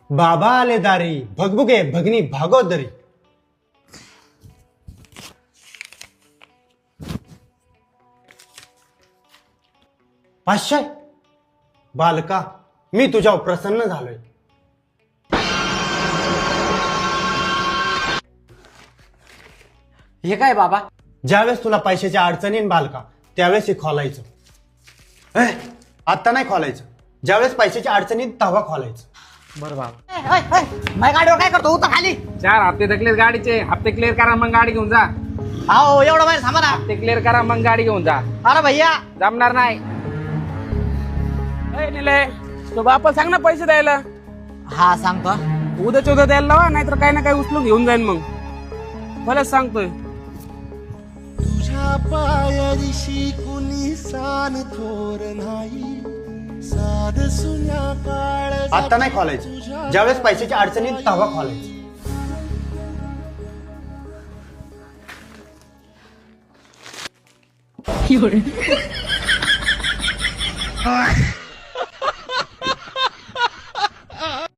बाबा आले दारी भगबुगे भगनी भागोदरी. पाचशे बालका, मी तुझ्यावर प्रसन्न झालोय. हे काय बाबा? ज्यावेळेस तुला पैशाच्या अडचणीन बालका त्यावेळेस हे खोलायचं. आता नाही खोलायचं, ज्यावेळेस पैशाच्या अडचणीत तेव्हा खोलायचं. बरं बाबा. माझ्या गाडीवर काय करतो? उतर खाली. 4 हप्ते थकलेत गाडीचे. हप्ते क्लिअर करा मग गाडी घेऊन जा. हो एवढं बाहेर थांबा ना. हप्ते क्लिअर करा मग गाडी घेऊन जा. अरे भैया जमणार नाही. निले तो बापा सांग ना पैसे द्यायला. हा सांगतो. उद्याच्या उद्या द्यायला लावा, नाहीतर काही ना काही उचलून घेऊन जाईन मग. भलेच सांगतोय. तुझ्या पायरीशी कुणी सान थोर नाही. साध सुन्या काळ आता नाही खोलायचं, ज्यावेळेस पैशाच्या अडचणीत तेव्हा खोलायचं.